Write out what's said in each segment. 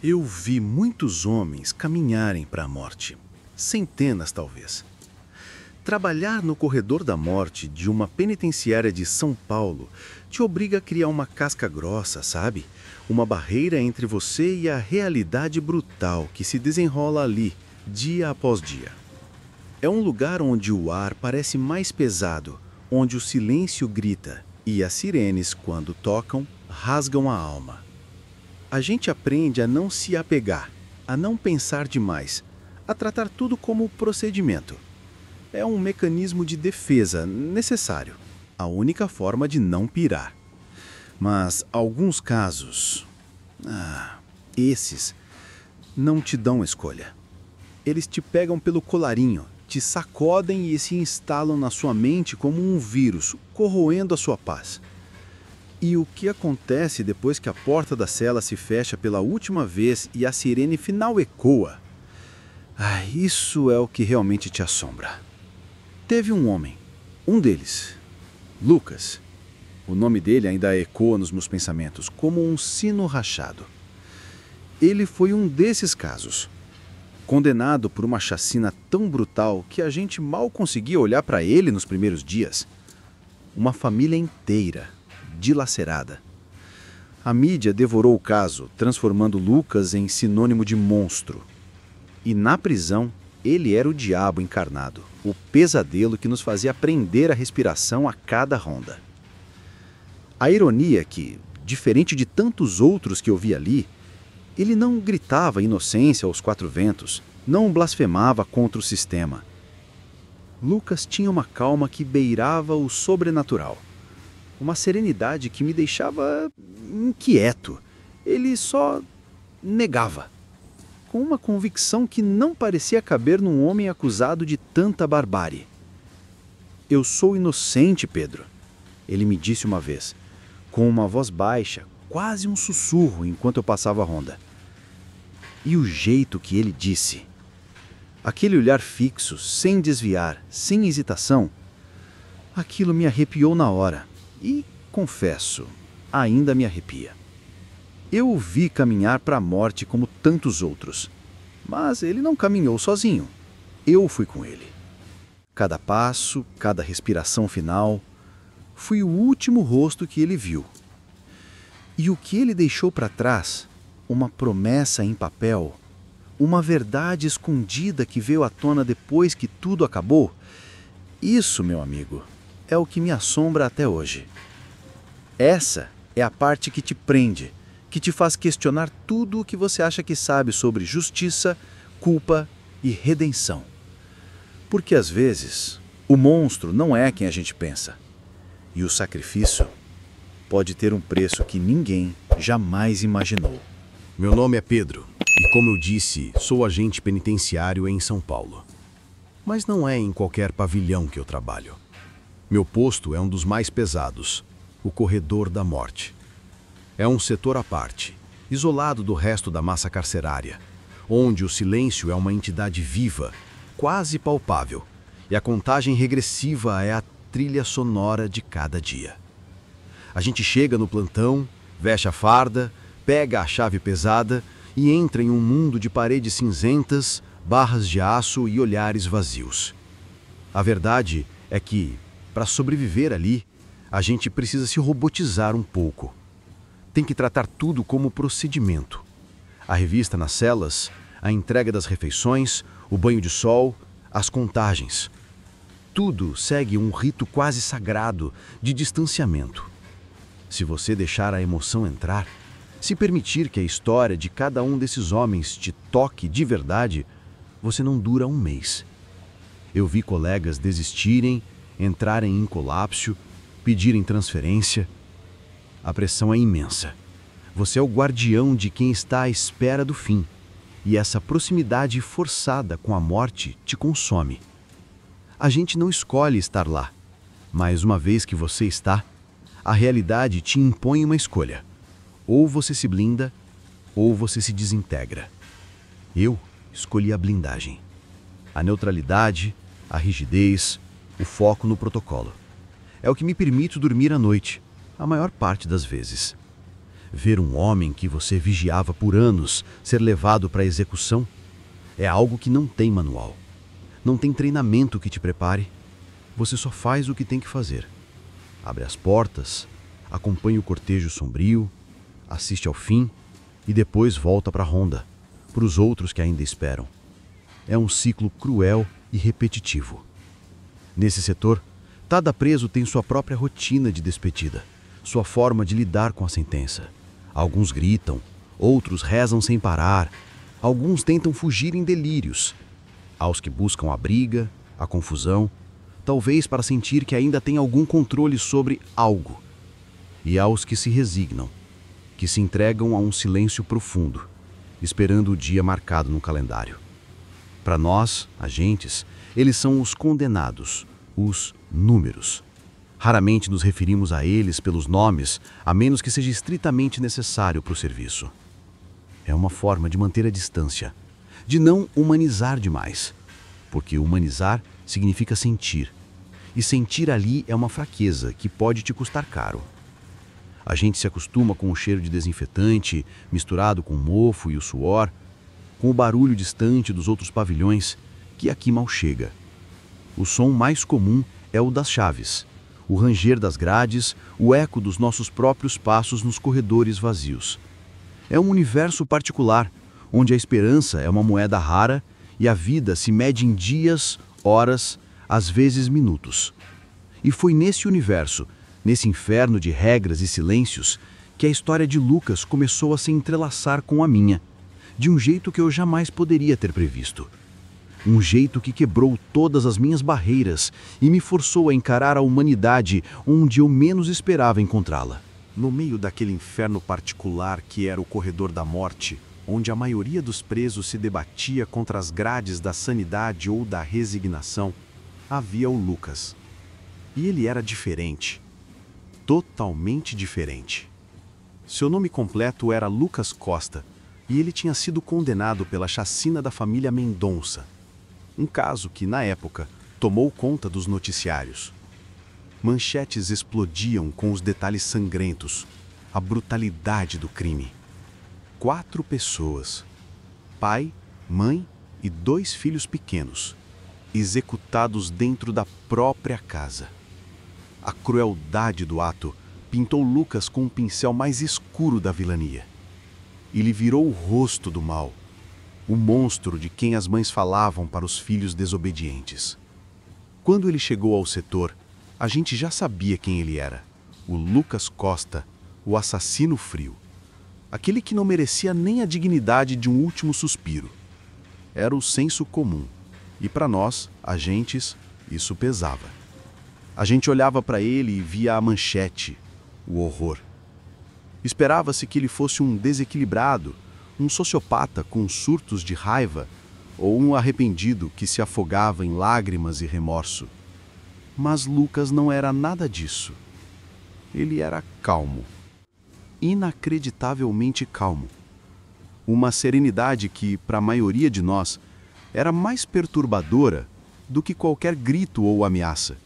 Eu vi muitos homens caminharem para a morte. Centenas, talvez. Trabalhar no corredor da morte de uma penitenciária de São Paulo te obriga a criar uma casca grossa, sabe? Uma barreira entre você e a realidade brutal que se desenrola ali, dia após dia. É um lugar onde o ar parece mais pesado, onde o silêncio grita e as sirenes, quando tocam, rasgam a alma. A gente aprende a não se apegar, a não pensar demais, a tratar tudo como procedimento. É um mecanismo de defesa necessário, a única forma de não pirar. Mas alguns casos, esses, não te dão escolha. Eles te pegam pelo colarinho, te sacodem e se instalam na sua mente como um vírus, corroendo a sua paz. E o que acontece depois que a porta da cela se fecha pela última vez e a sirene final ecoa? Isso é o que realmente te assombra. Teve um homem, um deles, Lucas. O nome dele ainda ecoa nos meus pensamentos, como um sino rachado. Ele foi um desses casos. Condenado por uma chacina tão brutal que a gente mal conseguia olhar para ele nos primeiros dias. Uma família inteira, dilacerada. A mídia devorou o caso, transformando Lucas em sinônimo de monstro. E na prisão, ele era o diabo encarnado, o pesadelo que nos fazia prender a respiração a cada ronda. A ironia é que, diferente de tantos outros que eu vi ali, ele não gritava inocência aos quatro ventos, não blasfemava contra o sistema. Lucas tinha uma calma que beirava o sobrenatural. Uma serenidade que me deixava inquieto. Ele só negava, com uma convicção que não parecia caber num homem acusado de tanta barbárie. "Eu sou inocente, Pedro", ele me disse uma vez, com uma voz baixa, quase um sussurro enquanto eu passava a ronda. E o jeito que ele disse, aquele olhar fixo, sem desviar, sem hesitação, aquilo me arrepiou na hora. E, confesso, ainda me arrepia. Eu o vi caminhar para a morte como tantos outros. Mas ele não caminhou sozinho. Eu fui com ele. Cada passo, cada respiração final, fui o último rosto que ele viu. E o que ele deixou para trás, uma promessa em papel, uma verdade escondida que veio à tona depois que tudo acabou, isso, meu amigo, é o que me assombra até hoje. Essa é a parte que te prende, que te faz questionar tudo o que você acha que sabe sobre justiça, culpa e redenção. Porque às vezes, o monstro não é quem a gente pensa. E o sacrifício pode ter um preço que ninguém jamais imaginou. Meu nome é Pedro e, como eu disse, sou agente penitenciário em São Paulo. Mas não é em qualquer pavilhão que eu trabalho. Meu posto é um dos mais pesados, o corredor da morte. É um setor à parte, isolado do resto da massa carcerária, onde o silêncio é uma entidade viva, quase palpável, e a contagem regressiva é a trilha sonora de cada dia. A gente chega no plantão, veste a farda, pega a chave pesada e entra em um mundo de paredes cinzentas, barras de aço e olhares vazios. A verdade é que, para sobreviver ali, a gente precisa se robotizar um pouco. Tem que tratar tudo como procedimento. A revista nas celas, a entrega das refeições, o banho de sol, as contagens. Tudo segue um rito quase sagrado de distanciamento. Se você deixar a emoção entrar, se permitir que a história de cada um desses homens te toque de verdade, você não dura um mês. Eu vi colegas desistirem, entrarem em colapso, pedirem transferência. A pressão é imensa. Você é o guardião de quem está à espera do fim, e essa proximidade forçada com a morte te consome. A gente não escolhe estar lá, mas uma vez que você está, a realidade te impõe uma escolha. Ou você se blinda, ou você se desintegra. Eu escolhi a blindagem. A neutralidade, a rigidez, o foco no protocolo. É o que me permite dormir à noite, a maior parte das vezes. Ver um homem que você vigiava por anos ser levado para a execução é algo que não tem manual. Não tem treinamento que te prepare. Você só faz o que tem que fazer. Abre as portas, acompanha o cortejo sombrio, assiste ao fim e depois volta para a ronda, para os outros que ainda esperam. É um ciclo cruel e repetitivo. Nesse setor, cada preso tem sua própria rotina de despedida, sua forma de lidar com a sentença. Alguns gritam, outros rezam sem parar, alguns tentam fugir em delírios. Aos que buscam a briga, a confusão, talvez para sentir que ainda tem algum controle sobre algo. E aos que se resignam, que se entregam a um silêncio profundo, esperando o dia marcado no calendário. Para nós, agentes, eles são os condenados, os números. Raramente nos referimos a eles pelos nomes, a menos que seja estritamente necessário para o serviço. É uma forma de manter a distância, de não humanizar demais, porque humanizar significa sentir, e sentir ali é uma fraqueza que pode te custar caro. A gente se acostuma com o cheiro de desinfetante, misturado com o mofo e o suor, com o barulho distante dos outros pavilhões, que aqui mal chega. O som mais comum é o das chaves, o ranger das grades, o eco dos nossos próprios passos nos corredores vazios. É um universo particular, onde a esperança é uma moeda rara e a vida se mede em dias, horas, às vezes minutos. E foi nesse universo, nesse inferno de regras e silêncios, que a história de Lucas começou a se entrelaçar com a minha, de um jeito que eu jamais poderia ter previsto. Um jeito que quebrou todas as minhas barreiras e me forçou a encarar a humanidade onde eu menos esperava encontrá-la. No meio daquele inferno particular que era o corredor da morte, onde a maioria dos presos se debatia contra as grades da sanidade ou da resignação, havia o Lucas. E ele era diferente. Totalmente diferente. Seu nome completo era Lucas Costa, e ele tinha sido condenado pela chacina da família Mendonça. Um caso que, na época, tomou conta dos noticiários. Manchetes explodiam com os detalhes sangrentos, a brutalidade do crime. 4 pessoas, pai, mãe e 2 filhos pequenos, executados dentro da própria casa. A crueldade do ato pintou Lucas com um pincel mais escuro da vilania. Ele virou o rosto do mal, o monstro de quem as mães falavam para os filhos desobedientes. Quando ele chegou ao setor, a gente já sabia quem ele era: o Lucas Costa, o assassino frio. Aquele que não merecia nem a dignidade de um último suspiro. Era o senso comum, e para nós, agentes, isso pesava. A gente olhava para ele e via a manchete, o horror. Esperava-se que ele fosse um desequilibrado, um sociopata com surtos de raiva ou um arrependido que se afogava em lágrimas e remorso. Mas Lucas não era nada disso. Ele era calmo. Inacreditavelmente calmo. Uma serenidade que, para a maioria de nós, era mais perturbadora do que qualquer grito ou ameaça.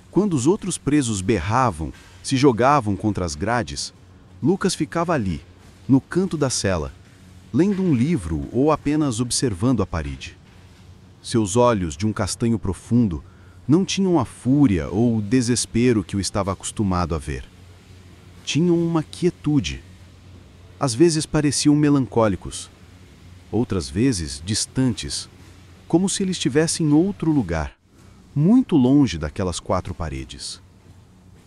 Quando os outros presos berravam, se jogavam contra as grades, Lucas ficava ali, no canto da cela, lendo um livro ou apenas observando a parede. Seus olhos, de um castanho profundo, não tinham a fúria ou o desespero que eu estava acostumado a ver. Tinham uma quietude. Às vezes pareciam melancólicos, outras vezes distantes, como se ele estivesse em outro lugar, muito longe daquelas 4 paredes.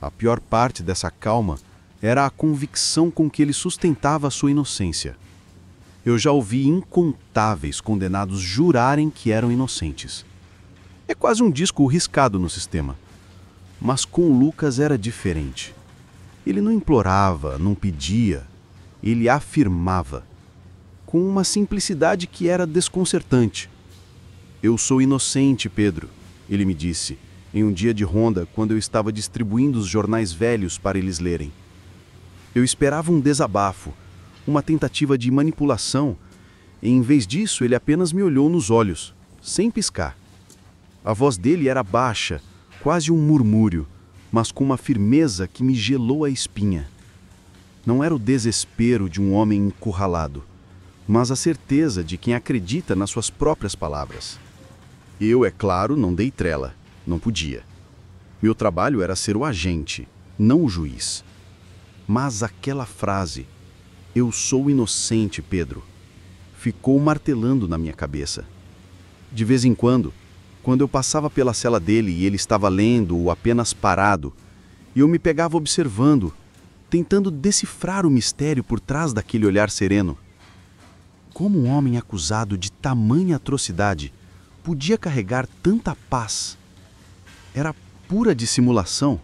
A pior parte dessa calma era a convicção com que ele sustentava a sua inocência. Eu já ouvi incontáveis condenados jurarem que eram inocentes. É quase um disco riscado no sistema. Mas com Lucas era diferente. Ele não implorava, não pedia, ele afirmava, com uma simplicidade que era desconcertante. "Eu sou inocente, Pedro", ele me disse, em um dia de ronda, quando eu estava distribuindo os jornais velhos para eles lerem. Eu esperava um desabafo, uma tentativa de manipulação, e em vez disso ele apenas me olhou nos olhos, sem piscar. A voz dele era baixa, quase um murmúrio, mas com uma firmeza que me gelou a espinha. Não era o desespero de um homem encurralado, mas a certeza de quem acredita nas suas próprias palavras. Eu, é claro, não dei trela. Não podia. Meu trabalho era ser o agente, não o juiz. Mas aquela frase, "Eu sou inocente, Pedro", ficou martelando na minha cabeça. De vez em quando eu passava pela cela dele e ele estava lendo ou apenas parado, e eu me pegava observando, tentando decifrar o mistério por trás daquele olhar sereno. Como um homem acusado de tamanha atrocidade podia carregar tanta paz? Era pura dissimulação?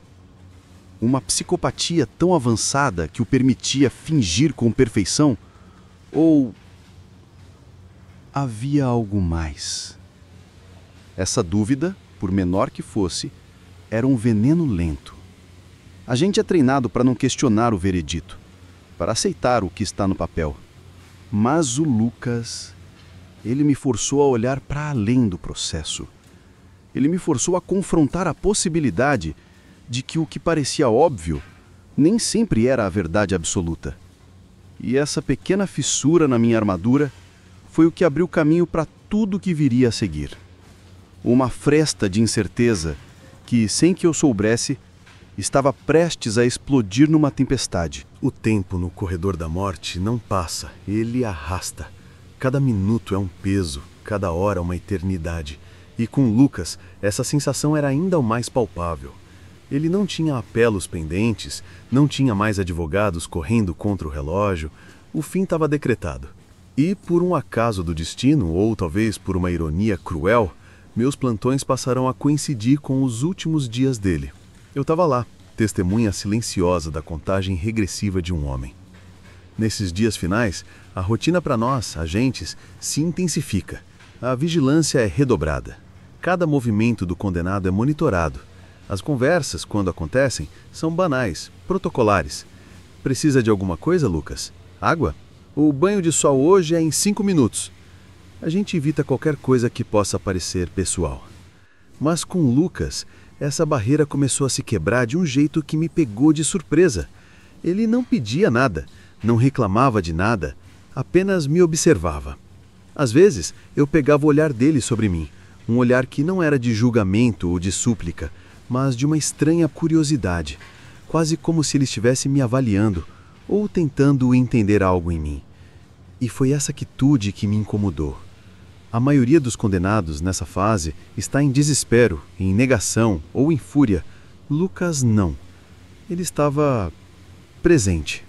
Uma psicopatia tão avançada que o permitia fingir com perfeição? Ou havia algo mais? Essa dúvida, por menor que fosse, era um veneno lento. A gente é treinado para não questionar o veredito, para aceitar o que está no papel. Mas o Lucas, ele me forçou a olhar para além do processo. Ele me forçou a confrontar a possibilidade de que o que parecia óbvio nem sempre era a verdade absoluta. E essa pequena fissura na minha armadura foi o que abriu caminho para tudo que viria a seguir. Uma fresta de incerteza que, sem que eu soubesse, estava prestes a explodir numa tempestade. O tempo no corredor da morte não passa, ele arrasta. Cada minuto é um peso, cada hora uma eternidade. E com Lucas, essa sensação era ainda o mais palpável. Ele não tinha apelos pendentes, não tinha mais advogados correndo contra o relógio. O fim estava decretado. E, por um acaso do destino, ou talvez por uma ironia cruel, meus plantões passaram a coincidir com os últimos dias dele. Eu estava lá, testemunha silenciosa da contagem regressiva de um homem. Nesses dias finais, a rotina para nós, agentes, se intensifica. A vigilância é redobrada. Cada movimento do condenado é monitorado. As conversas, quando acontecem, são banais, protocolares. Precisa de alguma coisa, Lucas? Água? O banho de sol hoje é em 5 minutos. A gente evita qualquer coisa que possa parecer pessoal. Mas com Lucas, essa barreira começou a se quebrar de um jeito que me pegou de surpresa. Ele não pedia nada, não reclamava de nada, apenas me observava. Às vezes, eu pegava o olhar dele sobre mim, um olhar que não era de julgamento ou de súplica, mas de uma estranha curiosidade, quase como se ele estivesse me avaliando ou tentando entender algo em mim. E foi essa quitude que me incomodou. A maioria dos condenados nessa fase está em desespero, em negação ou em fúria. Lucas não. Ele estava presente.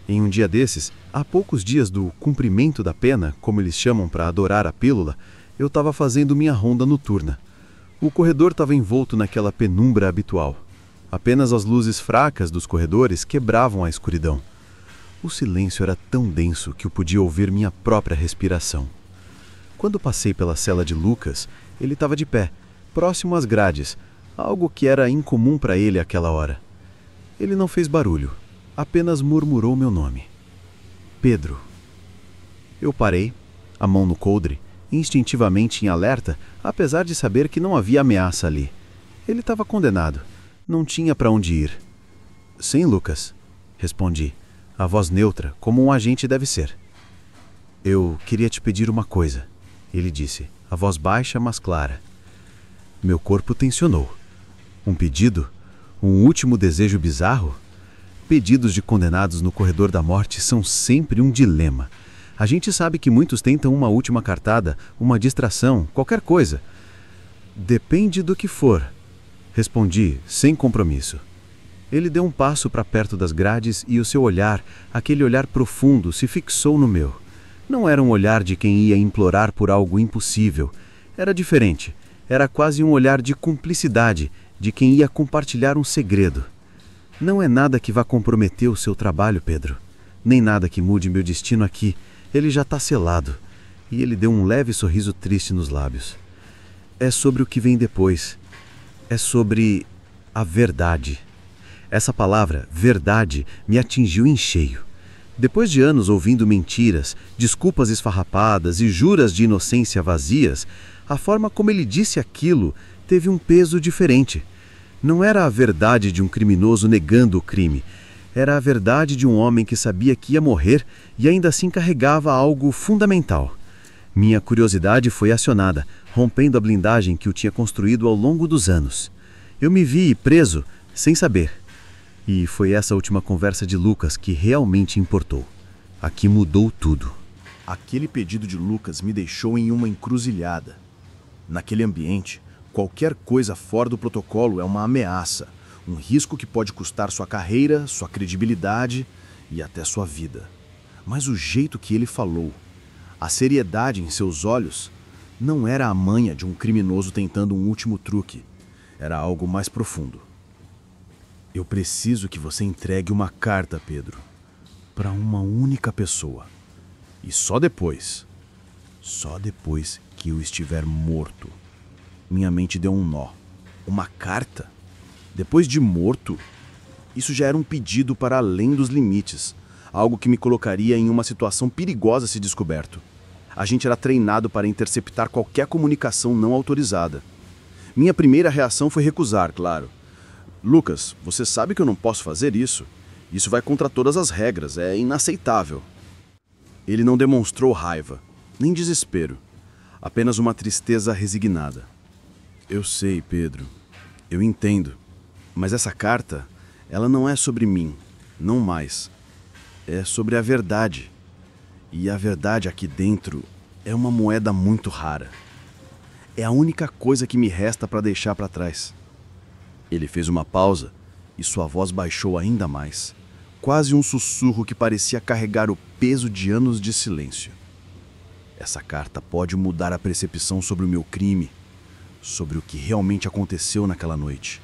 Em um dia desses, há poucos dias do cumprimento da pena, como eles chamam para adorar a pílula, eu estava fazendo minha ronda noturna. O corredor estava envolto naquela penumbra habitual. Apenas as luzes fracas dos corredores quebravam a escuridão. O silêncio era tão denso que eu podia ouvir minha própria respiração. Quando passei pela cela de Lucas, ele estava de pé, próximo às grades, algo que era incomum para ele àquela hora. Ele não fez barulho, apenas murmurou meu nome. Pedro. Eu parei, a mão no coldre, instintivamente em alerta, apesar de saber que não havia ameaça ali. Ele estava condenado, não tinha para onde ir. Sim, Lucas, respondi, a voz neutra, como um agente deve ser. Eu queria te pedir uma coisa, ele disse, a voz baixa, mas clara. Meu corpo tensionou. Um pedido? Um último desejo bizarro? Pedidos de condenados no corredor da morte são sempre um dilema. A gente sabe que muitos tentam uma última cartada, uma distração, qualquer coisa. Depende do que for, respondi, sem compromisso. Ele deu um passo para perto das grades e o seu olhar, aquele olhar profundo, se fixou no meu. Não era um olhar de quem ia implorar por algo impossível. Era diferente. Era quase um olhar de cumplicidade, de quem ia compartilhar um segredo. Não é nada que vá comprometer o seu trabalho, Pedro. Nem nada que mude meu destino aqui. Ele já está selado. E ele deu um leve sorriso triste nos lábios. É sobre o que vem depois. É sobre a verdade. Essa palavra, verdade, me atingiu em cheio. Depois de anos ouvindo mentiras, desculpas esfarrapadas e juras de inocência vazias, a forma como ele disse aquilo teve um peso diferente. Não era a verdade de um criminoso negando o crime. Era a verdade de um homem que sabia que ia morrer e ainda assim carregava algo fundamental. Minha curiosidade foi acionada, rompendo a blindagem que eu tinha construído ao longo dos anos. Eu me vi preso, sem saber. E foi essa última conversa de Lucas que realmente importou. Aqui mudou tudo. Aquele pedido de Lucas me deixou em uma encruzilhada. Naquele ambiente, qualquer coisa fora do protocolo é uma ameaça, um risco que pode custar sua carreira, sua credibilidade e até sua vida. Mas o jeito que ele falou, a seriedade em seus olhos, não era a manha de um criminoso tentando um último truque. Era algo mais profundo. Eu preciso que você entregue uma carta, Pedro, para uma única pessoa. E só depois que eu estiver morto. Minha mente deu um nó. Uma carta? Depois de morto? Isso já era um pedido para além dos limites. Algo que me colocaria em uma situação perigosa se descoberto. A gente era treinado para interceptar qualquer comunicação não autorizada. Minha primeira reação foi recusar, claro. Lucas, você sabe que eu não posso fazer isso. Isso vai contra todas as regras, é inaceitável. Ele não demonstrou raiva, nem desespero. Apenas uma tristeza resignada. Eu sei, Pedro. Eu entendo. Mas essa carta, ela não é sobre mim, não mais. É sobre a verdade. E a verdade aqui dentro é uma moeda muito rara. É a única coisa que me resta para deixar para trás. Ele fez uma pausa e sua voz baixou ainda mais. Quase um sussurro que parecia carregar o peso de anos de silêncio. Essa carta pode mudar a percepção sobre o meu crime, sobre o que realmente aconteceu naquela noite.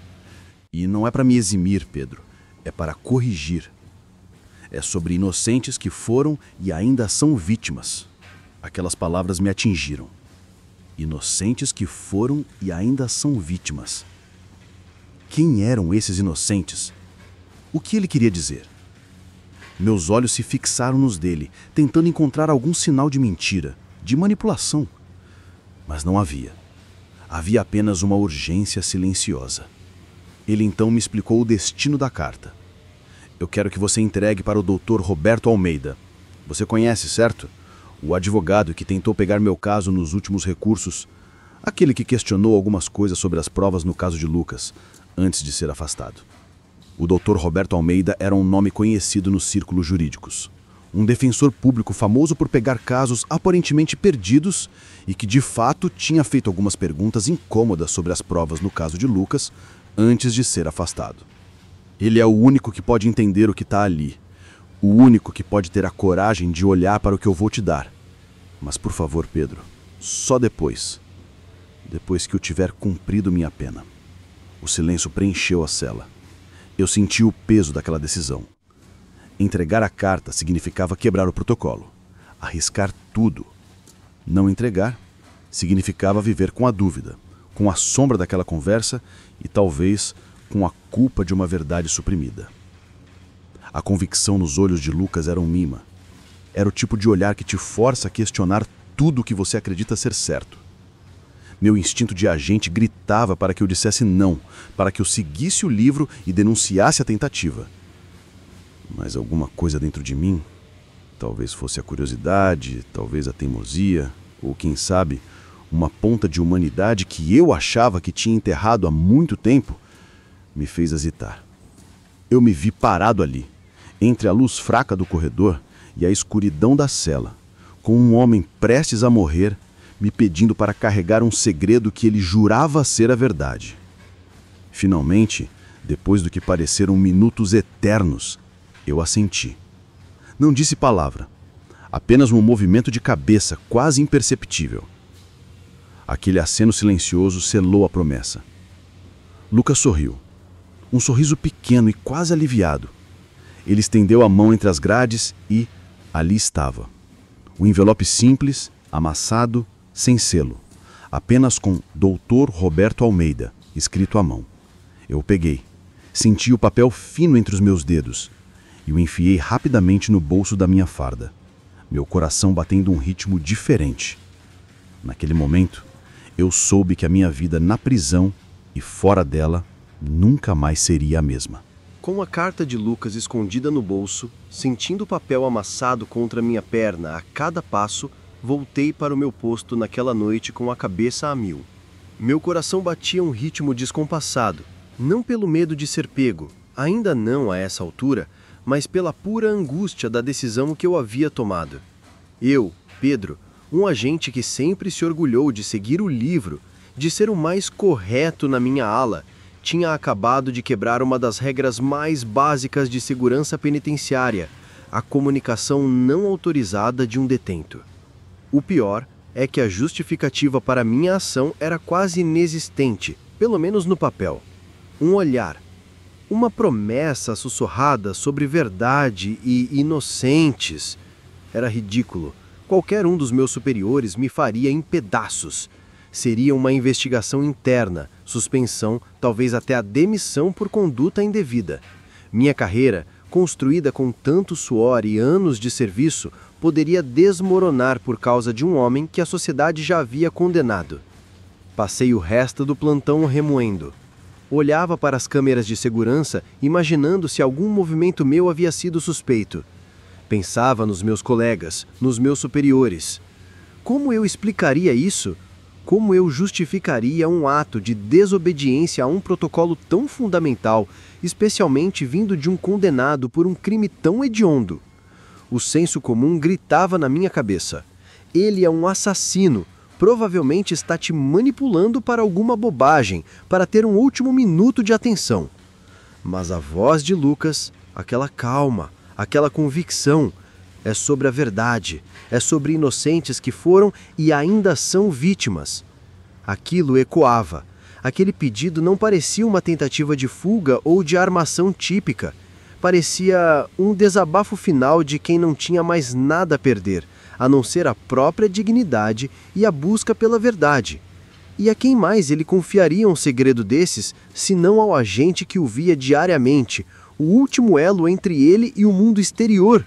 E não é para me eximir, Pedro, é para corrigir. É sobre inocentes que foram e ainda são vítimas. Aquelas palavras me atingiram. Inocentes que foram e ainda são vítimas. Quem eram esses inocentes? O que ele queria dizer? Meus olhos se fixaram nos dele, tentando encontrar algum sinal de mentira, de manipulação. Mas não havia. Havia apenas uma urgência silenciosa. Ele então me explicou o destino da carta. Eu quero que você entregue para o Dr. Roberto Almeida. Você conhece, certo? O advogado que tentou pegar meu caso nos últimos recursos. Aquele que questionou algumas coisas sobre as provas no caso de Lucas, antes de ser afastado. O Dr. Roberto Almeida era um nome conhecido nos círculos jurídicos. Um defensor público famoso por pegar casos aparentemente perdidos e que, de fato, tinha feito algumas perguntas incômodas sobre as provas no caso de Lucas antes de ser afastado. Ele é o único que pode entender o que está ali. O único que pode ter a coragem de olhar para o que eu vou te dar. Mas, por favor, Pedro, só depois. Depois que eu tiver cumprido minha pena. O silêncio preencheu a cela. Eu senti o peso daquela decisão. Entregar a carta significava quebrar o protocolo. Arriscar tudo. Não entregar significava viver com a dúvida, com a sombra daquela conversa e talvez com a culpa de uma verdade suprimida. A convicção nos olhos de Lucas era um imã. Era o tipo de olhar que te força a questionar tudo o que você acredita ser certo. Meu instinto de agente gritava para que eu dissesse não, para que eu seguisse o livro e denunciasse a tentativa. Mas alguma coisa dentro de mim, talvez fosse a curiosidade, talvez a teimosia, ou quem sabe, uma ponta de humanidade que eu achava que tinha enterrado há muito tempo, me fez hesitar. Eu me vi parado ali, entre a luz fraca do corredor e a escuridão da cela, com um homem prestes a morrer, me pedindo para carregar um segredo que ele jurava ser a verdade. Finalmente, depois do que pareceram minutos eternos, eu assenti. Não disse palavra, apenas um movimento de cabeça quase imperceptível. Aquele aceno silencioso selou a promessa. Lucas sorriu. Um sorriso pequeno e quase aliviado. Ele estendeu a mão entre as grades e ali estava. O envelope simples, amassado, sem selo, apenas com Dr. Roberto Almeida, escrito à mão. Eu o peguei, senti o papel fino entre os meus dedos e o enfiei rapidamente no bolso da minha farda, meu coração batendo um ritmo diferente. Naquele momento, eu soube que a minha vida na prisão e fora dela nunca mais seria a mesma. Com a carta de Lucas escondida no bolso, sentindo o papel amassado contra minha perna a cada passo, voltei para o meu posto naquela noite com a cabeça a mil. Meu coração batia um ritmo descompassado, não pelo medo de ser pego, ainda não a essa altura, mas pela pura angústia da decisão que eu havia tomado. Eu, Pedro, um agente que sempre se orgulhou de seguir o livro, de ser o mais correto na minha ala, tinha acabado de quebrar uma das regras mais básicas de segurança penitenciária, a comunicação não autorizada de um detento. O pior é que a justificativa para minha ação era quase inexistente, pelo menos no papel. Um olhar, uma promessa sussurrada sobre verdade e inocentes. Era ridículo. Qualquer um dos meus superiores me faria em pedaços. Seria uma investigação interna, suspensão, talvez até a demissão por conduta indevida. Minha carreira, construída com tanto suor e anos de serviço, poderia desmoronar por causa de um homem que a sociedade já havia condenado. Passei o resto do plantão remoendo. Olhava para as câmeras de segurança, imaginando se algum movimento meu havia sido suspeito. Pensava nos meus colegas, nos meus superiores. Como eu explicaria isso? Como eu justificaria um ato de desobediência a um protocolo tão fundamental, especialmente vindo de um condenado por um crime tão hediondo? O senso comum gritava na minha cabeça. Ele é um assassino. Provavelmente está te manipulando para alguma bobagem, para ter um último minuto de atenção. Mas a voz de Lucas, aquela calma, aquela convicção, é sobre a verdade, é sobre inocentes que foram e ainda são vítimas. Aquilo ecoava. Aquele pedido não parecia uma tentativa de fuga ou de armação típica. Parecia um desabafo final de quem não tinha mais nada a perder, a não ser a própria dignidade e a busca pela verdade. E a quem mais ele confiaria um segredo desses, senão ao agente que o via diariamente, o último elo entre ele e o mundo exterior?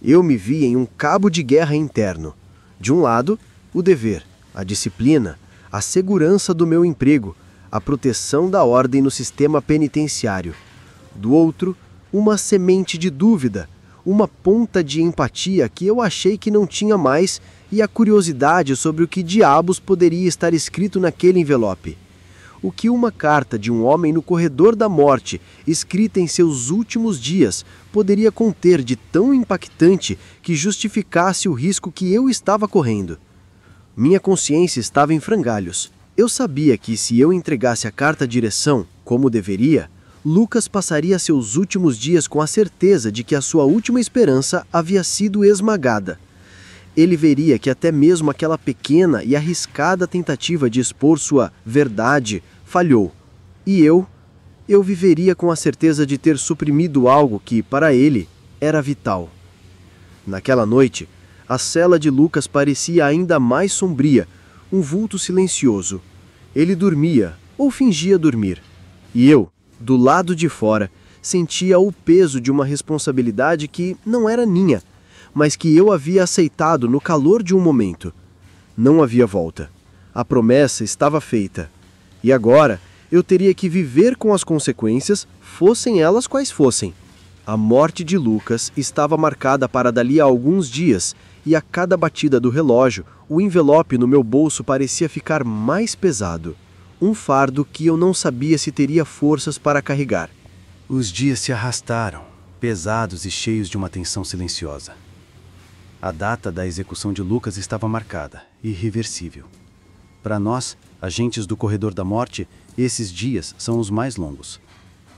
Eu me via em um cabo de guerra interno. De um lado, o dever, a disciplina, a segurança do meu emprego, a proteção da ordem no sistema penitenciário. Do outro, uma semente de dúvida, uma ponta de empatia que eu achei que não tinha mais e a curiosidade sobre o que diabos poderia estar escrito naquele envelope. O que uma carta de um homem no corredor da morte, escrita em seus últimos dias, poderia conter de tão impactante que justificasse o risco que eu estava correndo? Minha consciência estava em frangalhos. Eu sabia que se eu entregasse a carta à direção, como deveria, Lucas passaria seus últimos dias com a certeza de que a sua última esperança havia sido esmagada. Ele veria que até mesmo aquela pequena e arriscada tentativa de expor sua verdade falhou. E eu viveria com a certeza de ter suprimido algo que, para ele, era vital. Naquela noite, a cela de Lucas parecia ainda mais sombria, um vulto silencioso. Ele dormia, ou fingia dormir. E eu, do lado de fora, sentia o peso de uma responsabilidade que não era minha, mas que eu havia aceitado no calor de um momento. Não havia volta. A promessa estava feita. E agora eu teria que viver com as consequências, fossem elas quais fossem. A morte de Lucas estava marcada para dali a alguns dias, e a cada batida do relógio, o envelope no meu bolso parecia ficar mais pesado. Um fardo que eu não sabia se teria forças para carregar. Os dias se arrastaram, pesados e cheios de uma tensão silenciosa. A data da execução de Lucas estava marcada, irreversível. Para nós, agentes do Corredor da Morte, esses dias são os mais longos.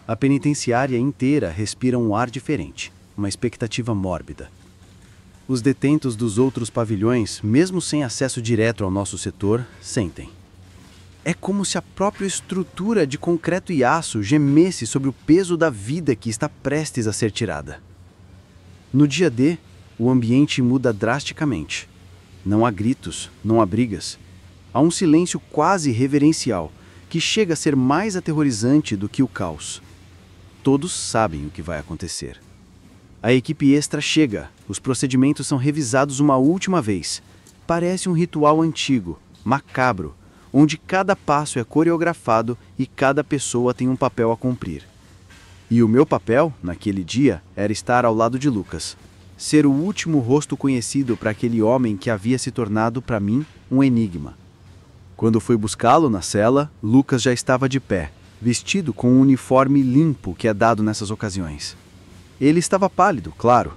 A penitenciária inteira respira um ar diferente, uma expectativa mórbida. Os detentos dos outros pavilhões, mesmo sem acesso direto ao nosso setor, sentem. É como se a própria estrutura de concreto e aço gemesse sobre o peso da vida que está prestes a ser tirada. No dia D, o ambiente muda drasticamente. Não há gritos, não há brigas. Há um silêncio quase reverencial, que chega a ser mais aterrorizante do que o caos. Todos sabem o que vai acontecer. A equipe extra chega, os procedimentos são revisados uma última vez. Parece um ritual antigo, macabro, onde cada passo é coreografado e cada pessoa tem um papel a cumprir. E o meu papel, naquele dia, era estar ao lado de Lucas. Ser o último rosto conhecido para aquele homem que havia se tornado, para mim, um enigma. Quando fui buscá-lo na cela, Lucas já estava de pé, vestido com um uniforme limpo que é dado nessas ocasiões. Ele estava pálido, claro.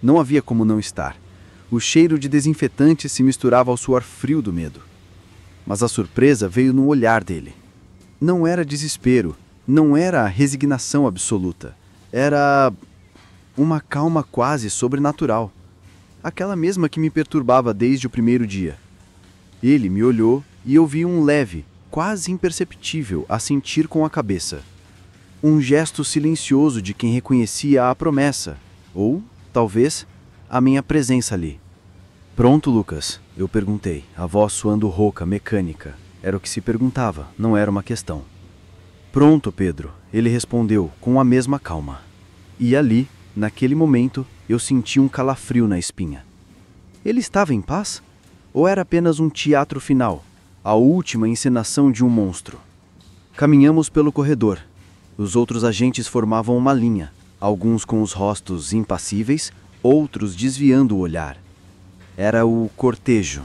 Não havia como não estar. O cheiro de desinfetante se misturava ao suor frio do medo. Mas a surpresa veio no olhar dele. Não era desespero, não era resignação absoluta. Era uma calma quase sobrenatural. Aquela mesma que me perturbava desde o primeiro dia. Ele me olhou e eu vi um leve, quase imperceptível, assentir com a cabeça. Um gesto silencioso de quem reconhecia a promessa, ou, talvez, a minha presença ali. Pronto, Lucas? Eu perguntei, a voz soando rouca, mecânica. Era o que se perguntava, não era uma questão. Pronto, Pedro, ele respondeu com a mesma calma. E ali, naquele momento, eu senti um calafrio na espinha. Ele estava em paz? Ou era apenas um teatro final, a última encenação de um monstro? Caminhamos pelo corredor. Os outros agentes formavam uma linha, alguns com os rostos impassíveis, outros desviando o olhar. Era o cortejo.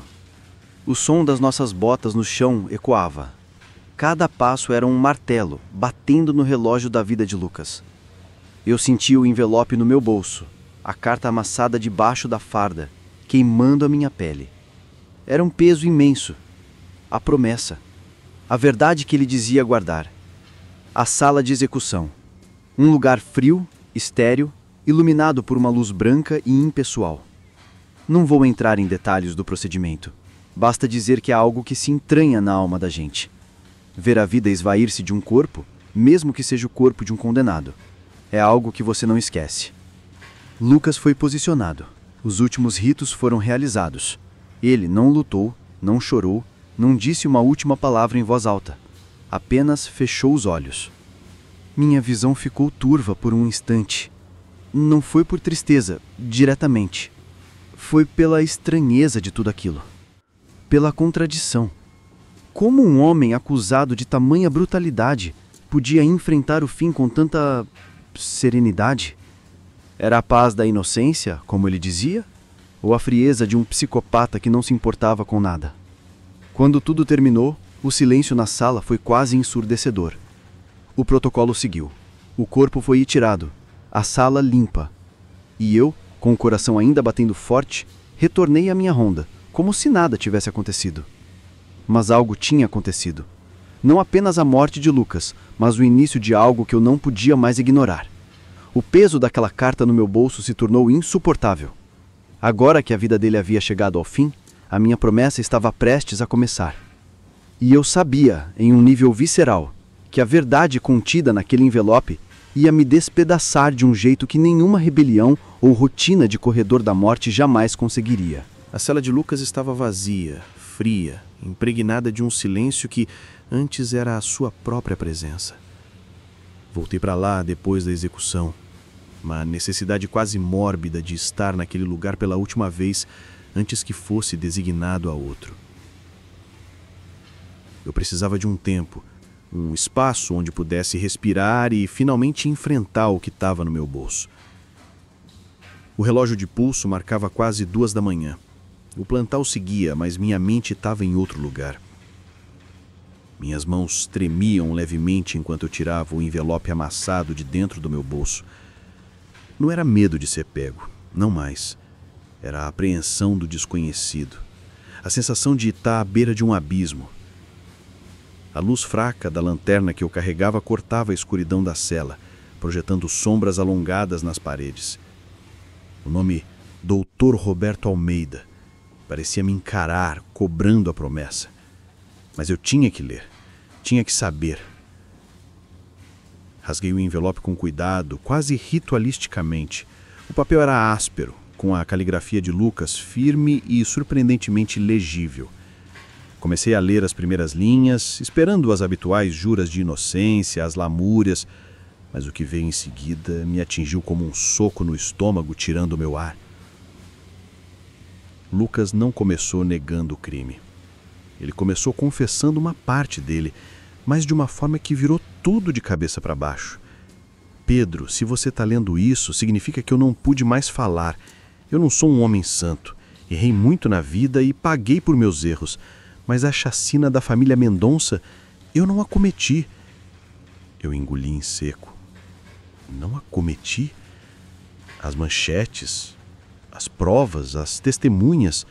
O som das nossas botas no chão ecoava. Cada passo era um martelo, batendo no relógio da vida de Lucas. Eu senti o envelope no meu bolso, a carta amassada debaixo da farda, queimando a minha pele. Era um peso imenso. A promessa. A verdade que ele dizia guardar. A sala de execução. Um lugar frio, estéril, iluminado por uma luz branca e impessoal. Não vou entrar em detalhes do procedimento. Basta dizer que é algo que se entranha na alma da gente. Ver a vida esvair-se de um corpo, mesmo que seja o corpo de um condenado. É algo que você não esquece. Lucas foi posicionado. Os últimos ritos foram realizados. Ele não lutou, não chorou, não disse uma última palavra em voz alta. Apenas fechou os olhos. Minha visão ficou turva por um instante. Não foi por tristeza, diretamente. Foi pela estranheza de tudo aquilo. Pela contradição. Como um homem acusado de tamanha brutalidade podia enfrentar o fim com tanta serenidade? Era a paz da inocência, como ele dizia? Ou a frieza de um psicopata que não se importava com nada? Quando tudo terminou, o silêncio na sala foi quase ensurdecedor. O protocolo seguiu. O corpo foi retirado, a sala limpa. E eu, com o coração ainda batendo forte, retornei à minha ronda, como se nada tivesse acontecido. Mas algo tinha acontecido. Não apenas a morte de Lucas, mas o início de algo que eu não podia mais ignorar. O peso daquela carta no meu bolso se tornou insuportável. Agora que a vida dele havia chegado ao fim, a minha promessa estava prestes a começar. E eu sabia, em um nível visceral, que a verdade contida naquele envelope ia me despedaçar de um jeito que nenhuma rebelião ou rotina de corredor da morte jamais conseguiria. A cela de Lucas estava vazia, fria, impregnada de um silêncio que antes era a sua própria presença. Voltei para lá depois da execução. Uma necessidade quase mórbida de estar naquele lugar pela última vez antes que fosse designado a outro. Eu precisava de um tempo, um espaço onde pudesse respirar e finalmente enfrentar o que estava no meu bolso. O relógio de pulso marcava quase 2 da manhã. O plantal seguia, mas minha mente estava em outro lugar. Minhas mãos tremiam levemente enquanto eu tirava o envelope amassado de dentro do meu bolso. Não era medo de ser pego, não mais. Era a apreensão do desconhecido. A sensação de estar à beira de um abismo. A luz fraca da lanterna que eu carregava cortava a escuridão da cela, projetando sombras alongadas nas paredes. O nome Dr. Roberto Almeida parecia me encarar, cobrando a promessa. Mas eu tinha que ler, tinha que saber. Rasguei o envelope com cuidado, quase ritualisticamente. O papel era áspero, com a caligrafia de Lucas firme e surpreendentemente legível. Comecei a ler as primeiras linhas, esperando as habituais juras de inocência, as lamúrias, mas o que veio em seguida me atingiu como um soco no estômago, tirando o meu ar. Lucas não começou negando o crime. Ele começou confessando uma parte dele, mas de uma forma que virou tudo de cabeça para baixo. Pedro, se você está lendo isso, significa que eu não pude mais falar. Eu não sou um homem santo. Errei muito na vida e paguei por meus erros. Mas a chacina da família Mendonça, eu não a cometi. Eu engoli em seco. Não a cometi? As manchetes, as provas, as testemunhas,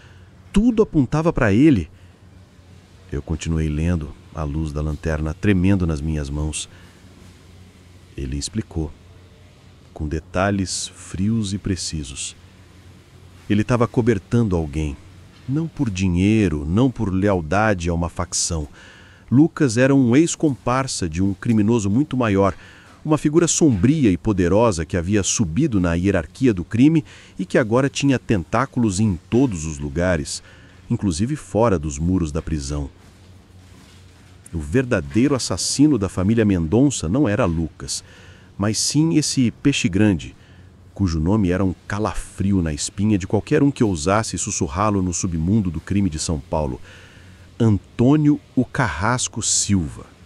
tudo apontava para ele. Eu continuei lendo, a luz da lanterna tremendo nas minhas mãos. Ele explicou, com detalhes frios e precisos. Ele estava cobertando alguém, não por dinheiro, não por lealdade a uma facção. Lucas era um ex-comparsa de um criminoso muito maior, uma figura sombria e poderosa que havia subido na hierarquia do crime e que agora tinha tentáculos em todos os lugares, inclusive fora dos muros da prisão. O verdadeiro assassino da família Mendonça não era Lucas, mas sim esse peixe grande, cujo nome era um calafrio na espinha de qualquer um que ousasse sussurrá-lo no submundo do crime de São Paulo. Antônio o Carrasco Silva.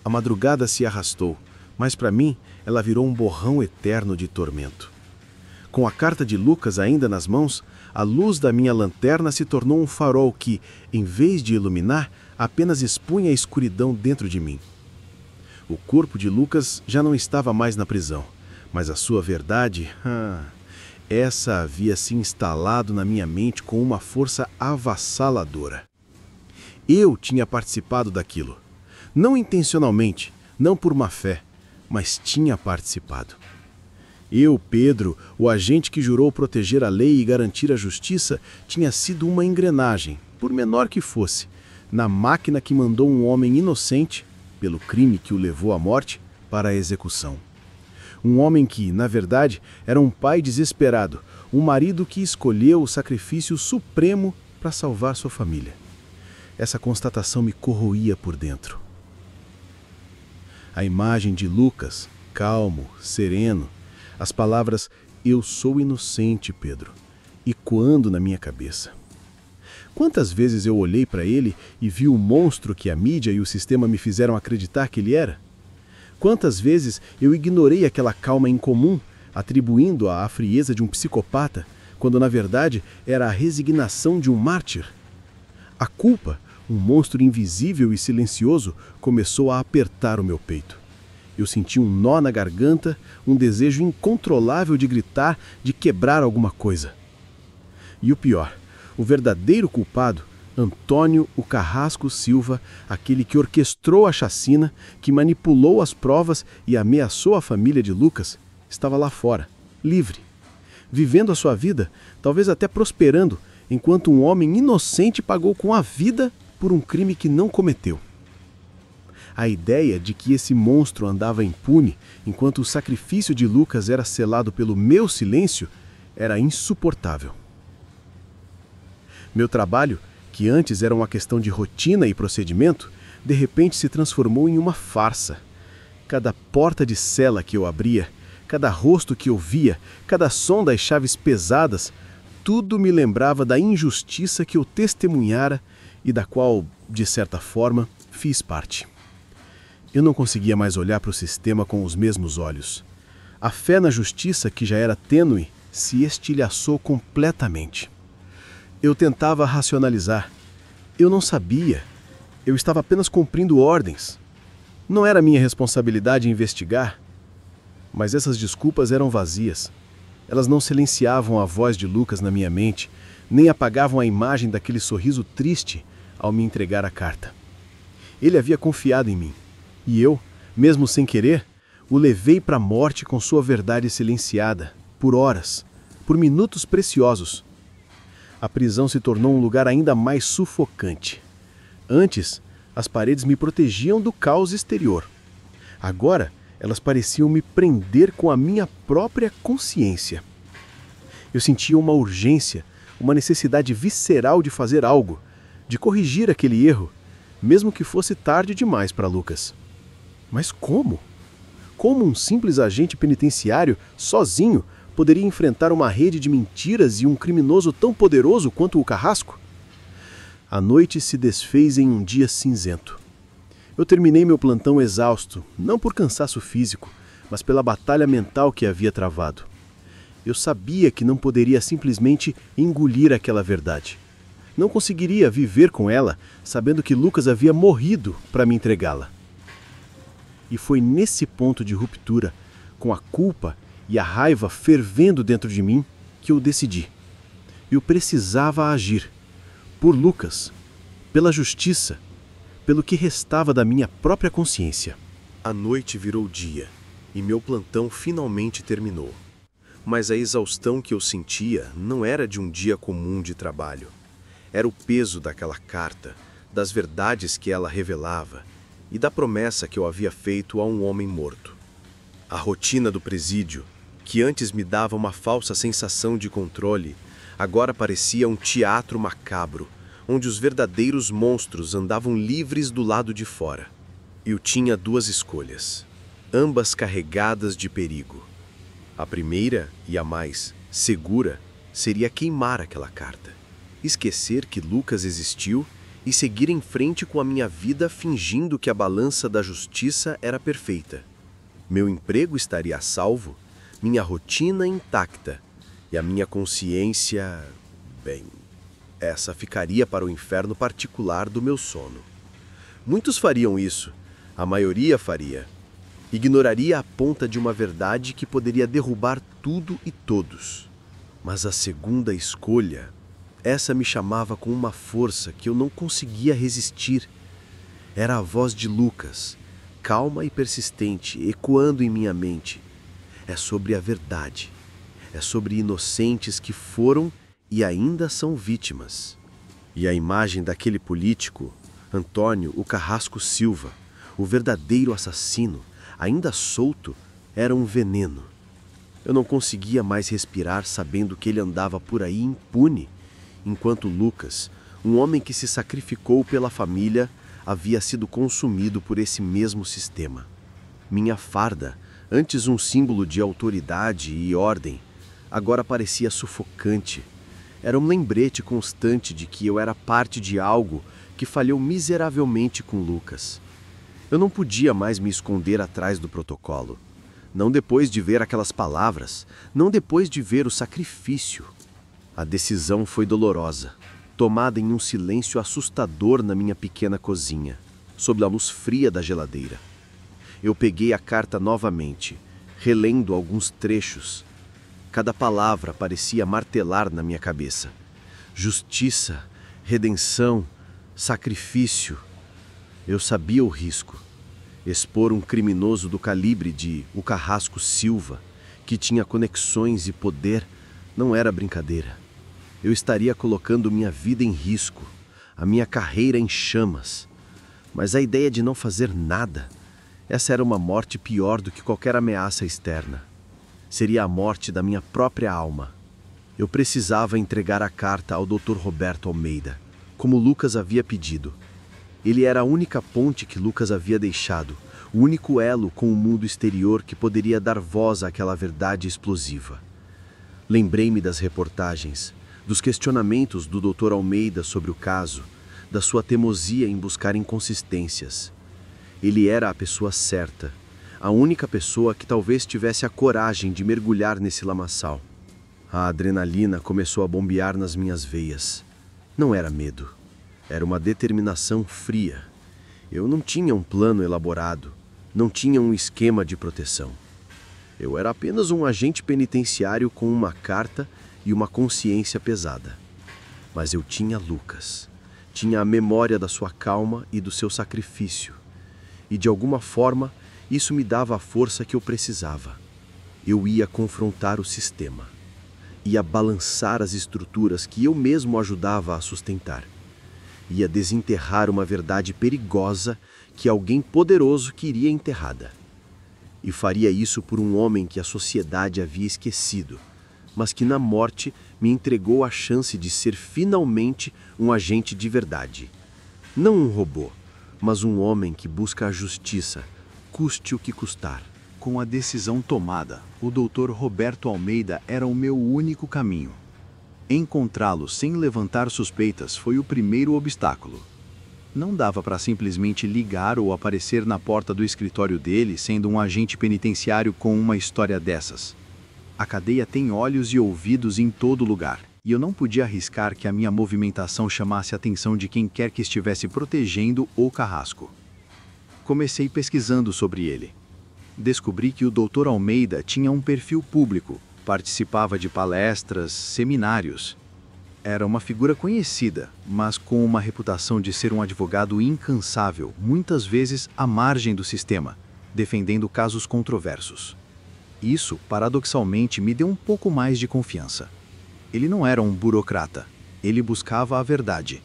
A madrugada se arrastou, mas para mim ela virou um borrão eterno de tormento. Com a carta de Lucas ainda nas mãos, a luz da minha lanterna se tornou um farol que, em vez de iluminar, apenas expunha a escuridão dentro de mim. O corpo de Lucas já não estava mais na prisão, mas a sua verdade, essa havia se instalado na minha mente com uma força avassaladora. Eu tinha participado daquilo. Não intencionalmente, não por má fé, mas tinha participado. Eu, Pedro, o agente que jurou proteger a lei e garantir a justiça, tinha sido uma engrenagem, por menor que fosse, na máquina que mandou um homem inocente, pelo crime que o levou à morte, para a execução. Um homem que, na verdade, era um pai desesperado, um marido que escolheu o sacrifício supremo para salvar sua família. Essa constatação me corroía por dentro. A imagem de Lucas, calmo, sereno, as palavras "Eu sou inocente, Pedro", ecoando na minha cabeça. Quantas vezes eu olhei para ele e vi o monstro que a mídia e o sistema me fizeram acreditar que ele era? Quantas vezes eu ignorei aquela calma incomum, atribuindo-a à frieza de um psicopata, quando na verdade era a resignação de um mártir? A culpa, um monstro invisível e silencioso, começou a apertar o meu peito. Eu senti um nó na garganta, um desejo incontrolável de gritar, de quebrar alguma coisa. E o pior, o verdadeiro culpado, Antônio o Carrasco Silva, aquele que orquestrou a chacina, que manipulou as provas e ameaçou a família de Lucas, estava lá fora, livre, vivendo a sua vida, talvez até prosperando, enquanto um homem inocente pagou com a vida por um crime que não cometeu. A ideia de que esse monstro andava impune, enquanto o sacrifício de Lucas era selado pelo meu silêncio, era insuportável. Meu trabalho, que antes era uma questão de rotina e procedimento, de repente se transformou em uma farsa. Cada porta de cela que eu abria, cada rosto que eu via, cada som das chaves pesadas, tudo me lembrava da injustiça que eu testemunhara e da qual, de certa forma, fiz parte. Eu não conseguia mais olhar para o sistema com os mesmos olhos. A fé na justiça, que já era tênue, se estilhaçou completamente. Eu tentava racionalizar. Eu não sabia. Eu estava apenas cumprindo ordens. Não era minha responsabilidade investigar. Mas essas desculpas eram vazias. Elas não silenciavam a voz de Lucas na minha mente, nem apagavam a imagem daquele sorriso triste ao me entregar a carta. Ele havia confiado em mim. E eu, mesmo sem querer, o levei para a morte com sua verdade silenciada, por horas, por minutos preciosos. A prisão se tornou um lugar ainda mais sufocante. Antes, as paredes me protegiam do caos exterior. Agora, elas pareciam me prender com a minha própria consciência. Eu sentia uma urgência, uma necessidade visceral de fazer algo, de corrigir aquele erro, mesmo que fosse tarde demais para Lucas. Mas como? Como um simples agente penitenciário, sozinho, poderia enfrentar uma rede de mentiras e um criminoso tão poderoso quanto o Carrasco? A noite se desfez em um dia cinzento. Eu terminei meu plantão exausto, não por cansaço físico, mas pela batalha mental que havia travado. Eu sabia que não poderia simplesmente engolir aquela verdade. Não conseguiria viver com ela, sabendo que Lucas havia morrido para me entregá-la. E foi nesse ponto de ruptura, com a culpa e a raiva fervendo dentro de mim, que eu decidi. Eu precisava agir. Por Lucas, pela justiça, pelo que restava da minha própria consciência. A noite virou dia e meu plantão finalmente terminou. Mas a exaustão que eu sentia não era de um dia comum de trabalho. Era o peso daquela carta, das verdades que ela revelava e da promessa que eu havia feito a um homem morto. A rotina do presídio, que antes me dava uma falsa sensação de controle, agora parecia um teatro macabro, onde os verdadeiros monstros andavam livres do lado de fora. Eu tinha duas escolhas, ambas carregadas de perigo. A primeira, e a mais segura, seria queimar aquela carta, esquecer que Lucas existiu e seguir em frente com a minha vida fingindo que a balança da justiça era perfeita. Meu emprego estaria a salvo, minha rotina intacta e a minha consciência, bem, essa ficaria para o inferno particular do meu sono. Muitos fariam isso, a maioria faria. Ignoraria a ponta de uma verdade que poderia derrubar tudo e todos. Mas a segunda escolha, essa me chamava com uma força que eu não conseguia resistir. Era a voz de Lucas, calma e persistente, ecoando em minha mente. É sobre a verdade. É sobre inocentes que foram e ainda são vítimas. E a imagem daquele político, Antônio o Carrasco Silva, o verdadeiro assassino, ainda solto, era um veneno. Eu não conseguia mais respirar sabendo que ele andava por aí impune, enquanto Lucas, um homem que se sacrificou pela família, havia sido consumido por esse mesmo sistema. Minha farda, antes um símbolo de autoridade e ordem, agora parecia sufocante. Era um lembrete constante de que eu era parte de algo que falhou miseravelmente com Lucas. Eu não podia mais me esconder atrás do protocolo. Não depois de ver aquelas palavras, não depois de ver o sacrifício. A decisão foi dolorosa, tomada em um silêncio assustador na minha pequena cozinha, sob a luz fria da geladeira. Eu peguei a carta novamente, relendo alguns trechos. Cada palavra parecia martelar na minha cabeça. Justiça, redenção, sacrifício. Eu sabia o risco. Expor um criminoso do calibre de o Carrasco Silva, que tinha conexões e poder, não era brincadeira. Eu estaria colocando minha vida em risco, a minha carreira em chamas. Mas a ideia de não fazer nada, essa era uma morte pior do que qualquer ameaça externa. Seria a morte da minha própria alma. Eu precisava entregar a carta ao Dr. Roberto Almeida, como Lucas havia pedido. Ele era a única ponte que Lucas havia deixado, o único elo com o mundo exterior que poderia dar voz àquela verdade explosiva. Lembrei-me das reportagens, dos questionamentos do Dr. Almeida sobre o caso, da sua teimosia em buscar inconsistências. Ele era a pessoa certa, a única pessoa que talvez tivesse a coragem de mergulhar nesse lamaçal. A adrenalina começou a bombear nas minhas veias. Não era medo. Era uma determinação fria. Eu não tinha um plano elaborado, não tinha um esquema de proteção. Eu era apenas um agente penitenciário com uma carta e uma consciência pesada. Mas eu tinha Lucas. Tinha a memória da sua calma e do seu sacrifício. E de alguma forma, isso me dava a força que eu precisava. Eu ia confrontar o sistema. Ia balançar as estruturas que eu mesmo ajudava a sustentar. Ia desenterrar uma verdade perigosa que alguém poderoso queria enterrada. E faria isso por um homem que a sociedade havia esquecido, mas que na morte me entregou a chance de ser finalmente um agente de verdade. Não um robô, mas um homem que busca a justiça, custe o que custar. Com a decisão tomada, o Dr. Roberto Almeida era o meu único caminho. Encontrá-lo sem levantar suspeitas foi o primeiro obstáculo. Não dava para simplesmente ligar ou aparecer na porta do escritório dele sendo um agente penitenciário com uma história dessas. A cadeia tem olhos e ouvidos em todo lugar, e eu não podia arriscar que a minha movimentação chamasse a atenção de quem quer que estivesse protegendo o Carrasco. Comecei pesquisando sobre ele. Descobri que o Dr. Almeida tinha um perfil público, participava de palestras, seminários. Era uma figura conhecida, mas com uma reputação de ser um advogado incansável, muitas vezes à margem do sistema, defendendo casos controversos. Isso, paradoxalmente, me deu um pouco mais de confiança. Ele não era um burocrata, ele buscava a verdade.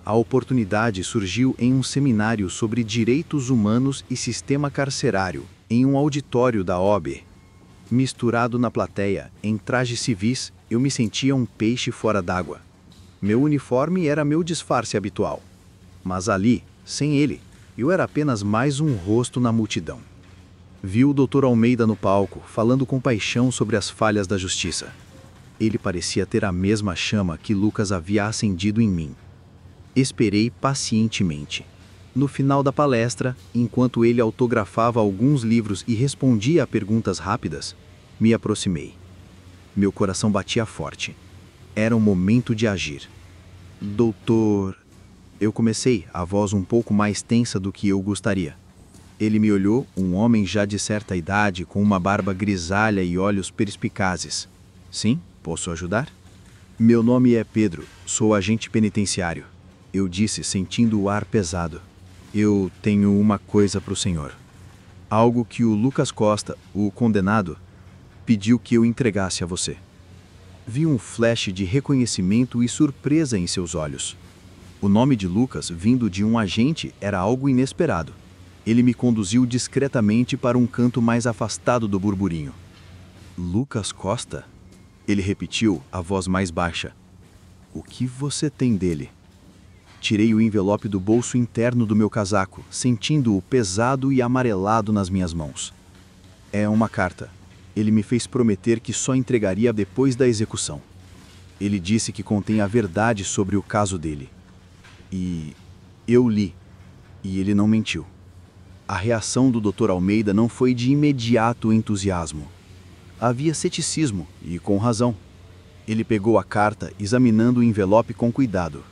A oportunidade surgiu em um seminário sobre direitos humanos e sistema carcerário, em um auditório da OAB. Misturado na plateia, em trajes civis, eu me sentia um peixe fora d'água. Meu uniforme era meu disfarce habitual. Mas ali, sem ele, eu era apenas mais um rosto na multidão. Vi o Dr. Almeida no palco, falando com paixão sobre as falhas da justiça. Ele parecia ter a mesma chama que Lucas havia acendido em mim. Esperei pacientemente. No final da palestra, enquanto ele autografava alguns livros e respondia a perguntas rápidas, me aproximei. Meu coração batia forte. Era o momento de agir. Doutor... Eu comecei, a voz um pouco mais tensa do que eu gostaria. Ele me olhou, um homem já de certa idade, com uma barba grisalha e olhos perspicazes. Sim, posso ajudar? Meu nome é Pedro, sou agente penitenciário. Eu disse, sentindo o ar pesado. Eu tenho uma coisa para o senhor. Algo que o Lucas Costa, o condenado, pediu que eu entregasse a você. Vi um flash de reconhecimento e surpresa em seus olhos. O nome de Lucas, vindo de um agente, era algo inesperado. Ele me conduziu discretamente para um canto mais afastado do burburinho. Lucas Costa? Ele repetiu, a voz mais baixa. O que você tem dele? Tirei o envelope do bolso interno do meu casaco, sentindo-o pesado e amarelado nas minhas mãos. É uma carta. Ele me fez prometer que só entregaria depois da execução. Ele disse que contém a verdade sobre o caso dele. E eu li. E ele não mentiu. A reação do Dr. Almeida não foi de imediato entusiasmo. Havia ceticismo, e com razão. Ele pegou a carta, examinando o envelope com cuidado.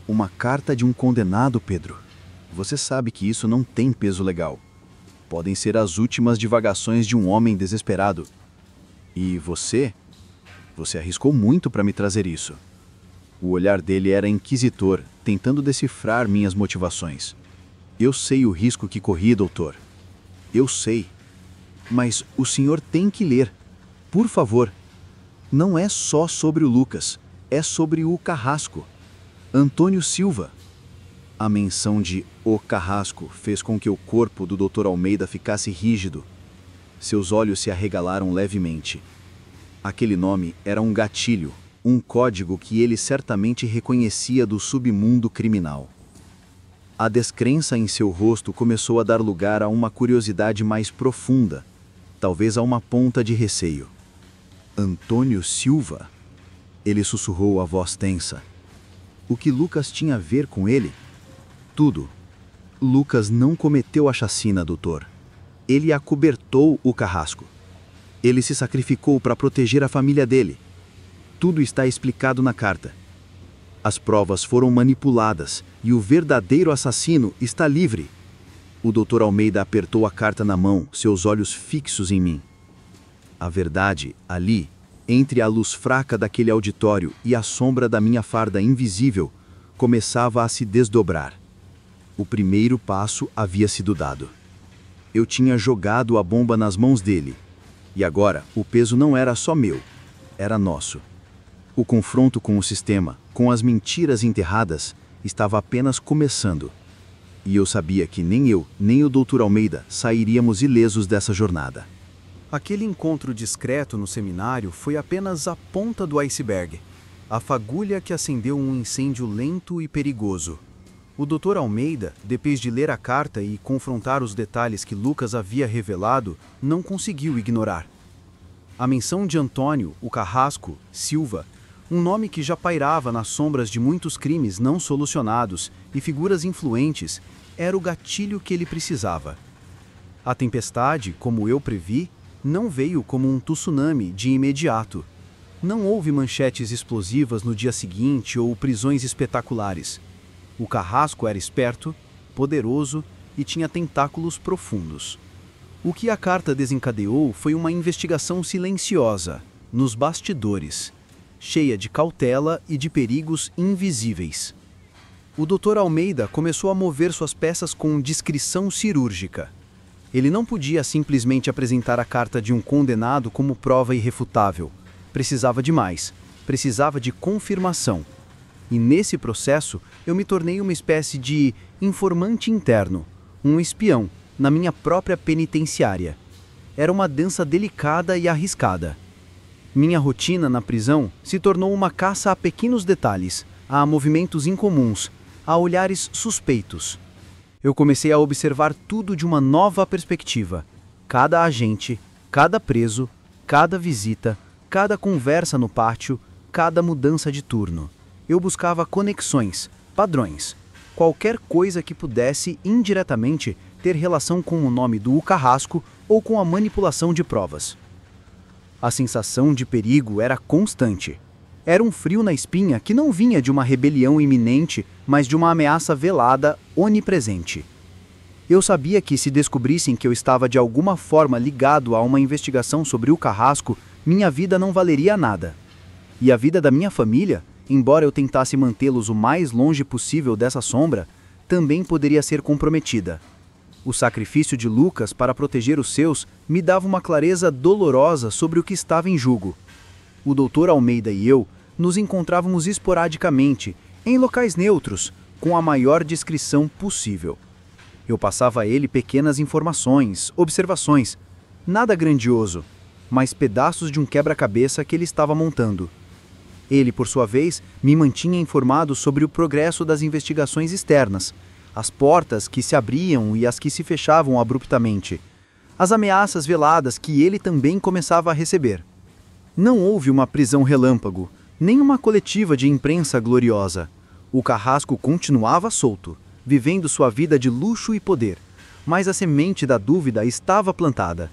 Uma carta de um condenado, Pedro. Você sabe que isso não tem peso legal. Podem ser as últimas divagações de um homem desesperado. E você? Você arriscou muito para me trazer isso. O olhar dele era inquisitor, tentando decifrar minhas motivações. Eu sei o risco que corri, doutor. Eu sei. Mas o senhor tem que ler. Por favor. Não é só sobre o Lucas, é sobre o Carrasco. Antônio Silva. A menção de O Carrasco fez com que o corpo do Dr. Almeida ficasse rígido. Seus olhos se arregalaram levemente. Aquele nome era um gatilho, um código que ele certamente reconhecia do submundo criminal. A descrença em seu rosto começou a dar lugar a uma curiosidade mais profunda, talvez a uma ponta de receio. Antônio Silva? Ele sussurrou a voz tensa. O que Lucas tinha a ver com ele? Tudo. Lucas não cometeu a chacina, doutor. Ele acobertou o Carrasco. Ele se sacrificou para proteger a família dele. Tudo está explicado na carta. As provas foram manipuladas e o verdadeiro assassino está livre. O Dr. Almeida apertou a carta na mão, seus olhos fixos em mim. A verdade, ali, entre a luz fraca daquele auditório e a sombra da minha farda invisível, começava a se desdobrar. O primeiro passo havia sido dado. Eu tinha jogado a bomba nas mãos dele. E agora, o peso não era só meu, era nosso. O confronto com o sistema, com as mentiras enterradas, estava apenas começando. E eu sabia que nem eu, nem o Dr. Almeida sairíamos ilesos dessa jornada. Aquele encontro discreto no seminário foi apenas a ponta do iceberg, a fagulha que acendeu um incêndio lento e perigoso. O Dr. Almeida, depois de ler a carta e confrontar os detalhes que Lucas havia revelado, não conseguiu ignorar. A menção de Antônio, o Carrasco, Silva, um nome que já pairava nas sombras de muitos crimes não solucionados e figuras influentes, era o gatilho que ele precisava. A tempestade, como eu previ, não veio como um tsunami de imediato. Não houve manchetes explosivas no dia seguinte ou prisões espetaculares. O Carrasco era esperto, poderoso e tinha tentáculos profundos. O que a carta desencadeou foi uma investigação silenciosa, nos bastidores, cheia de cautela e de perigos invisíveis. O Dr. Almeida começou a mover suas peças com discrição cirúrgica. Ele não podia simplesmente apresentar a carta de um condenado como prova irrefutável. Precisava de mais. Precisava de confirmação. E nesse processo, eu me tornei uma espécie de informante interno, um espião, na minha própria penitenciária. Era uma dança delicada e arriscada. Minha rotina na prisão se tornou uma caça a pequenos detalhes, a movimentos incomuns, a olhares suspeitos. Eu comecei a observar tudo de uma nova perspectiva. Cada agente, cada preso, cada visita, cada conversa no pátio, cada mudança de turno. Eu buscava conexões, padrões. Qualquer coisa que pudesse, indiretamente, ter relação com o nome do Carrasco ou com a manipulação de provas. A sensação de perigo era constante. Era um frio na espinha que não vinha de uma rebelião iminente, mas de uma ameaça velada, onipresente. Eu sabia que, se descobrissem que eu estava de alguma forma ligado a uma investigação sobre o Carrasco, minha vida não valeria nada. E a vida da minha família, embora eu tentasse mantê-los o mais longe possível dessa sombra, também poderia ser comprometida. O sacrifício de Lucas para proteger os seus me dava uma clareza dolorosa sobre o que estava em jogo. O Dr. Almeida e eu nos encontrávamos esporadicamente, em locais neutros, com a maior discrição possível. Eu passava a ele pequenas informações, observações, nada grandioso, mas pedaços de um quebra-cabeça que ele estava montando. Ele, por sua vez, me mantinha informado sobre o progresso das investigações externas, as portas que se abriam e as que se fechavam abruptamente, as ameaças veladas que ele também começava a receber. Não houve uma prisão relâmpago, nem uma coletiva de imprensa gloriosa. O Carrasco continuava solto, vivendo sua vida de luxo e poder, mas a semente da dúvida estava plantada.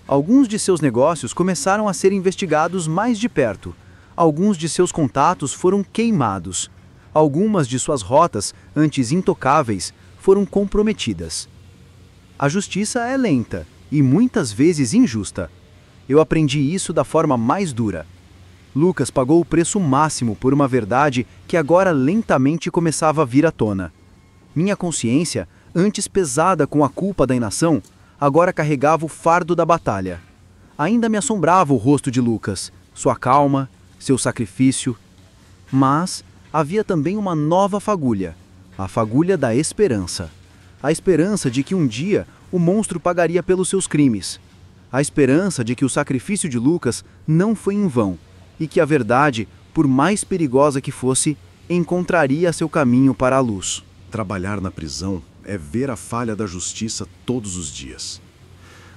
Alguns de seus negócios começaram a ser investigados mais de perto. Alguns de seus contatos foram queimados. Algumas de suas rotas, antes intocáveis, foram comprometidas. A justiça é lenta e muitas vezes injusta. Eu aprendi isso da forma mais dura. Lucas pagou o preço máximo por uma verdade que agora lentamente começava a vir à tona. Minha consciência, antes pesada com a culpa da inação, agora carregava o fardo da batalha. Ainda me assombrava o rosto de Lucas, sua calma, seu sacrifício. Mas havia também uma nova fagulha, a fagulha da esperança. A esperança de que um dia o monstro pagaria pelos seus crimes. A esperança de que o sacrifício de Lucas não foi em vão e que a verdade, por mais perigosa que fosse, encontraria seu caminho para a luz. Trabalhar na prisão é ver a falha da justiça todos os dias.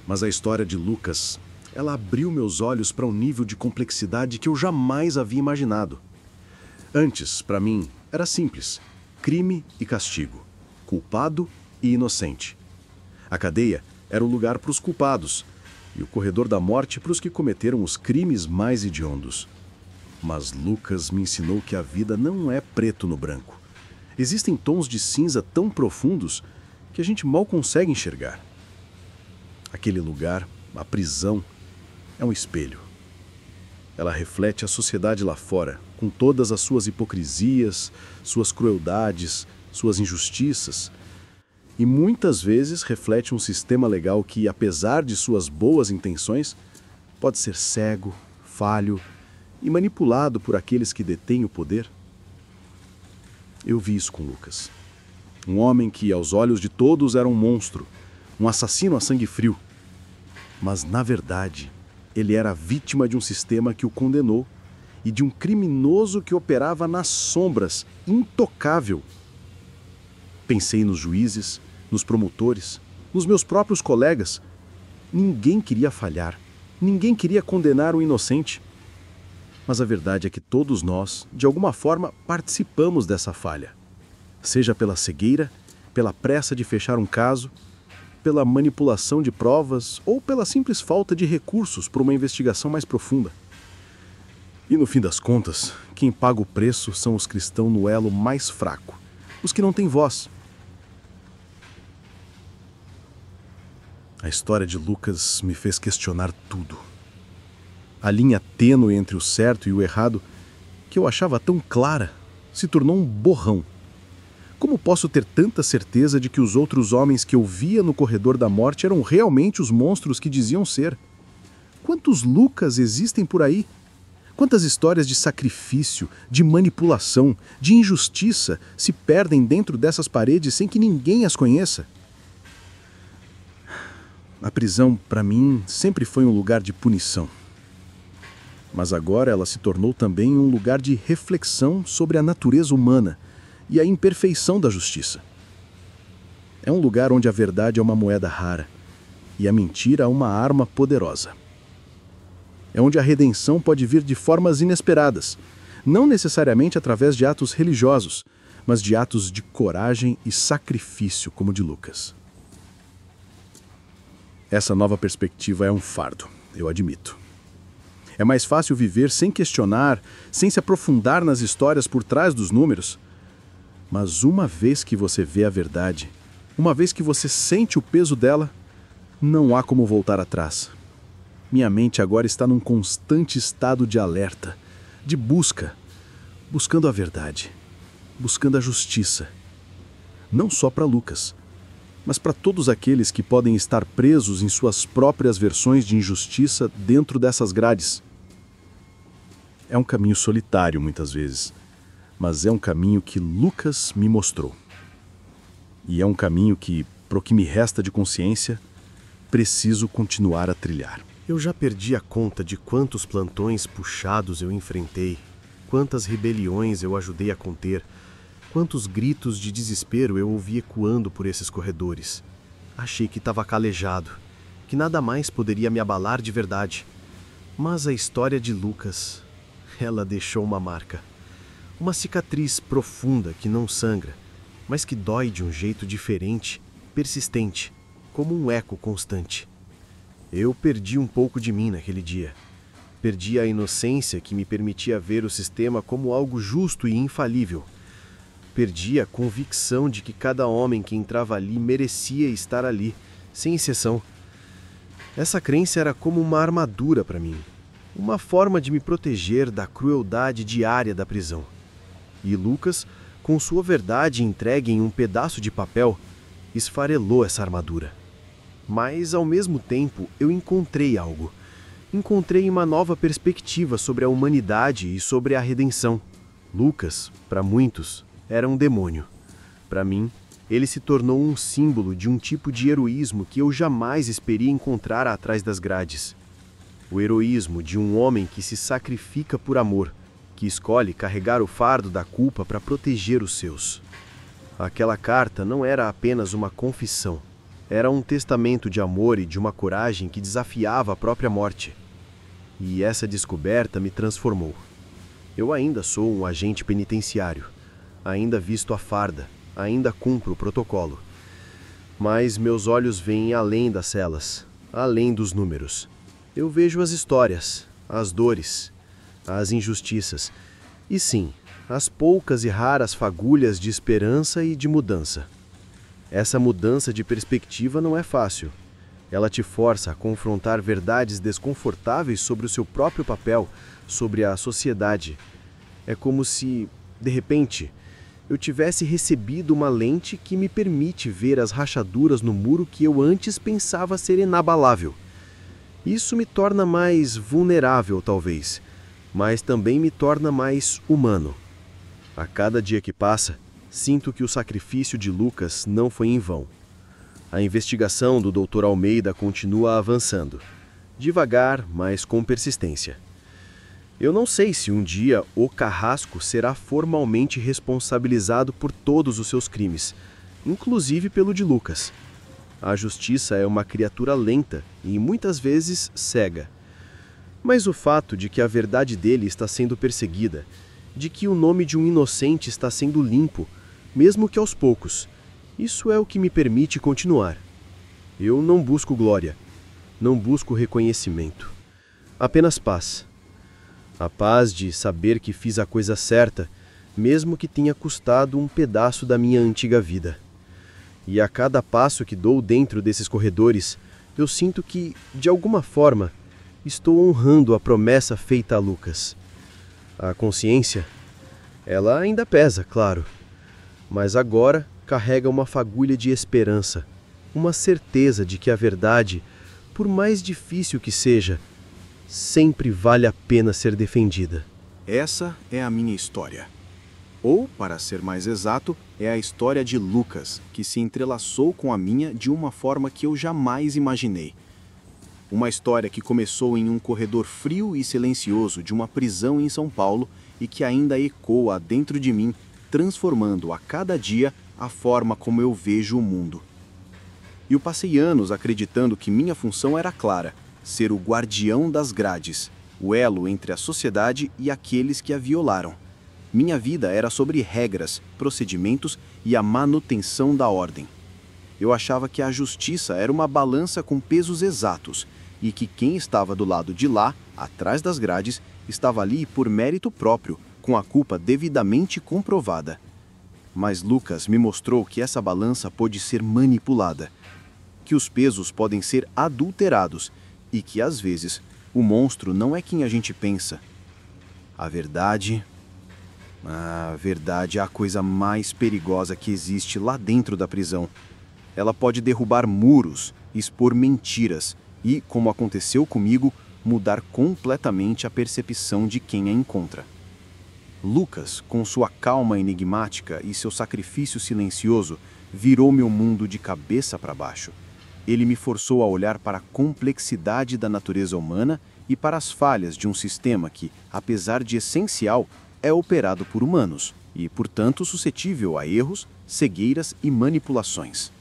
Mas a história de Lucas, ela abriu meus olhos para um nível de complexidade que eu jamais havia imaginado. Antes, para mim, era simples: crime e castigo, culpado e inocente. A cadeia era o lugar para os culpados e o corredor da morte para os que cometeram os crimes mais hediondos. Mas Lucas me ensinou que a vida não é preto no branco. Existem tons de cinza tão profundos que a gente mal consegue enxergar. Aquele lugar, a prisão, é um espelho. Ela reflete a sociedade lá fora, com todas as suas hipocrisias, suas crueldades, suas injustiças. E muitas vezes reflete um sistema legal que, apesar de suas boas intenções, pode ser cego, falho e manipulado por aqueles que detêm o poder. Eu vi isso com Lucas. Um homem que, aos olhos de todos, era um monstro, um assassino a sangue frio. Mas, na verdade, ele era vítima de um sistema que o condenou e de um criminoso que operava nas sombras, intocável. Pensei nos juízes, nos promotores, nos meus próprios colegas. Ninguém queria falhar, ninguém queria condenar o inocente. Mas a verdade é que todos nós, de alguma forma, participamos dessa falha. Seja pela cegueira, pela pressa de fechar um caso, pela manipulação de provas ou pela simples falta de recursos para uma investigação mais profunda. E no fim das contas, quem paga o preço são os cristãos no elo mais fraco, os que não têm voz. A história de Lucas me fez questionar tudo. A linha tênue entre o certo e o errado, que eu achava tão clara, se tornou um borrão. Como posso ter tanta certeza de que os outros homens que eu via no corredor da morte eram realmente os monstros que diziam ser? Quantos Lucas existem por aí? Quantas histórias de sacrifício, de manipulação, de injustiça se perdem dentro dessas paredes sem que ninguém as conheça? A prisão, para mim, sempre foi um lugar de punição. Mas agora ela se tornou também um lugar de reflexão sobre a natureza humana e a imperfeição da justiça. É um lugar onde a verdade é uma moeda rara e a mentira uma arma poderosa. É onde a redenção pode vir de formas inesperadas, não necessariamente através de atos religiosos, mas de atos de coragem e sacrifício como o de Lucas. Essa nova perspectiva é um fardo, eu admito. É mais fácil viver sem questionar, sem se aprofundar nas histórias por trás dos números. Mas uma vez que você vê a verdade, uma vez que você sente o peso dela, não há como voltar atrás. Minha mente agora está num constante estado de alerta, de busca, buscando a verdade, buscando a justiça. Não só para Lucas, mas para todos aqueles que podem estar presos em suas próprias versões de injustiça dentro dessas grades. É um caminho solitário muitas vezes, mas é um caminho que Lucas me mostrou. E é um caminho que, pro que me resta de consciência, preciso continuar a trilhar. Eu já perdi a conta de quantos plantões puxados eu enfrentei, quantas rebeliões eu ajudei a conter, quantos gritos de desespero eu ouvi ecoando por esses corredores. Achei que estava calejado, que nada mais poderia me abalar de verdade. Mas a história de Lucas, ela deixou uma marca. Uma cicatriz profunda que não sangra, mas que dói de um jeito diferente, persistente, como um eco constante. Eu perdi um pouco de mim naquele dia. Perdi a inocência que me permitia ver o sistema como algo justo e infalível. Perdi a convicção de que cada homem que entrava ali merecia estar ali, sem exceção. Essa crença era como uma armadura para mim, uma forma de me proteger da crueldade diária da prisão. E Lucas, com sua verdade entregue em um pedaço de papel, esfarelou essa armadura. Mas, ao mesmo tempo, eu encontrei algo. Encontrei uma nova perspectiva sobre a humanidade e sobre a redenção. Lucas, para muitos, era um demônio. Para mim, ele se tornou um símbolo de um tipo de heroísmo que eu jamais esperia encontrar atrás das grades. O heroísmo de um homem que se sacrifica por amor, que escolhe carregar o fardo da culpa para proteger os seus. Aquela carta não era apenas uma confissão. Era um testamento de amor e de uma coragem que desafiava a própria morte. E essa descoberta me transformou. Eu ainda sou um agente penitenciário, ainda visto a farda, ainda cumpro o protocolo. Mas meus olhos veem além das celas, além dos números. Eu vejo as histórias, as dores, as injustiças e sim, as poucas e raras fagulhas de esperança e de mudança. Essa mudança de perspectiva não é fácil. Ela te força a confrontar verdades desconfortáveis sobre o seu próprio papel, sobre a sociedade. É como se, de repente, eu tivesse recebido uma lente que me permite ver as rachaduras no muro que eu antes pensava ser inabalável. Isso me torna mais vulnerável, talvez, mas também me torna mais humano. A cada dia que passa, sinto que o sacrifício de Lucas não foi em vão. A investigação do Dr. Almeida continua avançando, devagar, mas com persistência. Eu não sei se um dia o Carrasco será formalmente responsabilizado por todos os seus crimes, inclusive pelo de Lucas. A justiça é uma criatura lenta e muitas vezes cega. Mas o fato de que a verdade dele está sendo perseguida, de que o nome de um inocente está sendo limpo, mesmo que aos poucos, isso é o que me permite continuar. Eu não busco glória, não busco reconhecimento, apenas paz. A paz de saber que fiz a coisa certa, mesmo que tenha custado um pedaço da minha antiga vida. E a cada passo que dou dentro desses corredores, eu sinto que, de alguma forma, estou honrando a promessa feita a Lucas. A consciência, ela ainda pesa, claro, mas agora carrega uma fagulha de esperança, uma certeza de que a verdade, por mais difícil que seja, sempre vale a pena ser defendida. Essa é a minha história. Ou, para ser mais exato, é a história de Lucas, que se entrelaçou com a minha de uma forma que eu jamais imaginei. Uma história que começou em um corredor frio e silencioso de uma prisão em São Paulo e que ainda ecoa dentro de mim, transformando a cada dia a forma como eu vejo o mundo. E eu passei anos acreditando que minha função era clara, ser o guardião das grades, o elo entre a sociedade e aqueles que a violaram. Minha vida era sobre regras, procedimentos e a manutenção da ordem. Eu achava que a justiça era uma balança com pesos exatos e que quem estava do lado de lá, atrás das grades, estava ali por mérito próprio, com a culpa devidamente comprovada. Mas Lucas me mostrou que essa balança pode ser manipulada, que os pesos podem ser adulterados e que, às vezes, o monstro não é quem a gente pensa. A verdade é a coisa mais perigosa que existe lá dentro da prisão. Ela pode derrubar muros, expor mentiras e, como aconteceu comigo, mudar completamente a percepção de quem a encontra. Lucas, com sua calma enigmática e seu sacrifício silencioso, virou meu mundo de cabeça para baixo. Ele me forçou a olhar para a complexidade da natureza humana e para as falhas de um sistema que, apesar de essencial, é operado por humanos e, portanto, suscetível a erros, cegueiras e manipulações.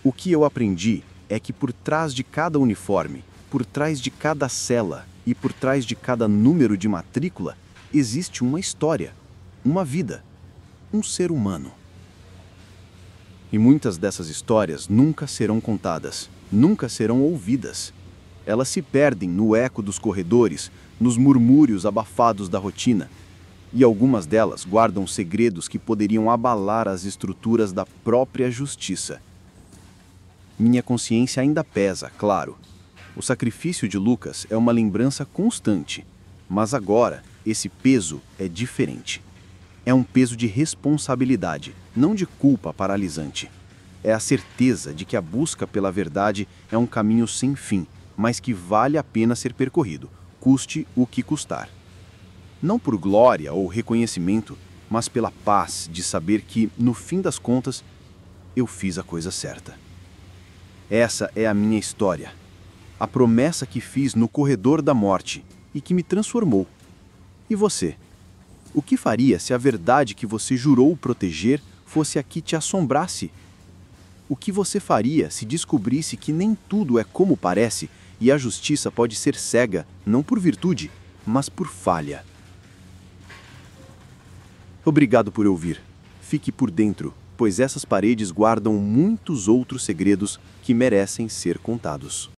O que eu aprendi é que por trás de cada uniforme, por trás de cada cela e por trás de cada número de matrícula, existe uma história, uma vida, um ser humano. E muitas dessas histórias nunca serão contadas, nunca serão ouvidas. Elas se perdem no eco dos corredores, nos murmúrios abafados da rotina. E algumas delas guardam segredos que poderiam abalar as estruturas da própria justiça. Minha consciência ainda pesa, claro. O sacrifício de Lucas é uma lembrança constante, mas agora esse peso é diferente. É um peso de responsabilidade, não de culpa paralisante. É a certeza de que a busca pela verdade é um caminho sem fim, mas que vale a pena ser percorrido, custe o que custar. Não por glória ou reconhecimento, mas pela paz de saber que, no fim das contas, eu fiz a coisa certa. Essa é a minha história. A promessa que fiz no corredor da morte e que me transformou. E você? O que faria se a verdade que você jurou proteger fosse a que te assombrasse? O que você faria se descobrisse que nem tudo é como parece e a justiça pode ser cega, não por virtude, mas por falha? Obrigado por ouvir. Fique por dentro, pois essas paredes guardam muitos outros segredos que merecem ser contados.